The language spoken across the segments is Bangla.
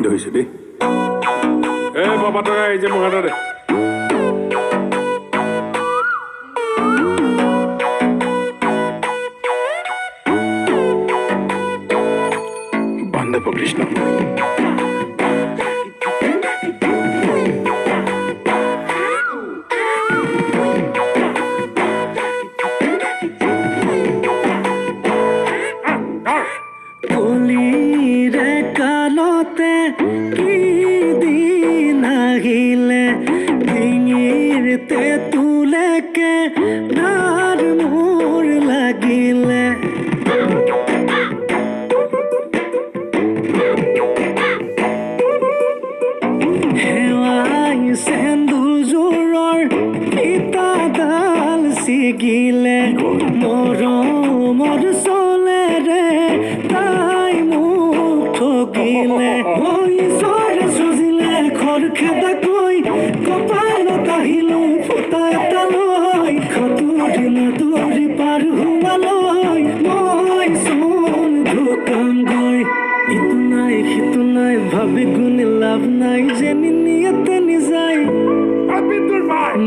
ধৰিছে দেই বাবা তই এই যে মোৰ হাততে বান্ধৱ কৃষ্ণ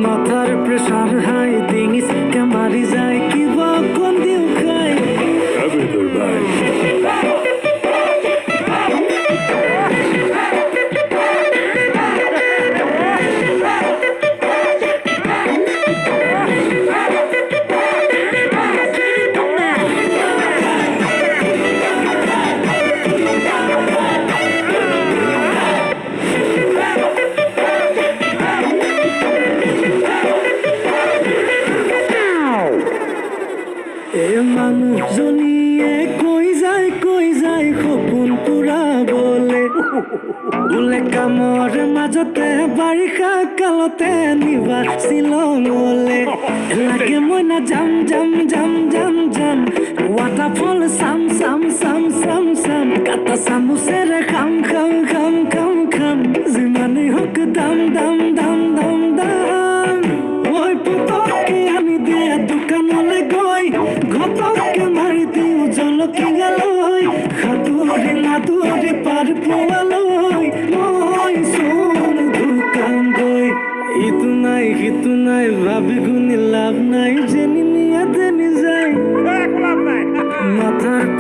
মাথার প্রেসার হাই দিঙিস মারি যায় কিবা কোন দিও খাই বিদুর ভাই মানুষজনীয়ে কৈ যায় সপোন পুৰা বলে বোলে কামৰ মাজতে বাৰিষা কালতে নিবা শ্বিলঙলে লাগে মই না যাম ৱাটাৰফল চাম কাটা চামুচেৰে খাম যিমানেই হওক দাম ঐ পুতকে আনি দিয়ে দোকানলৈ গৈ ঘটককে মাৰি দিওঁ জলকীয়ালৈ সাঁতুৰি পাৰ পোৱালৈ মই চোন দোকান গৈ ইটো নাই সিটো নাই ভাবি গুণি লাভ নাই যেনি নিয়াতে নিযায় মাথাৰ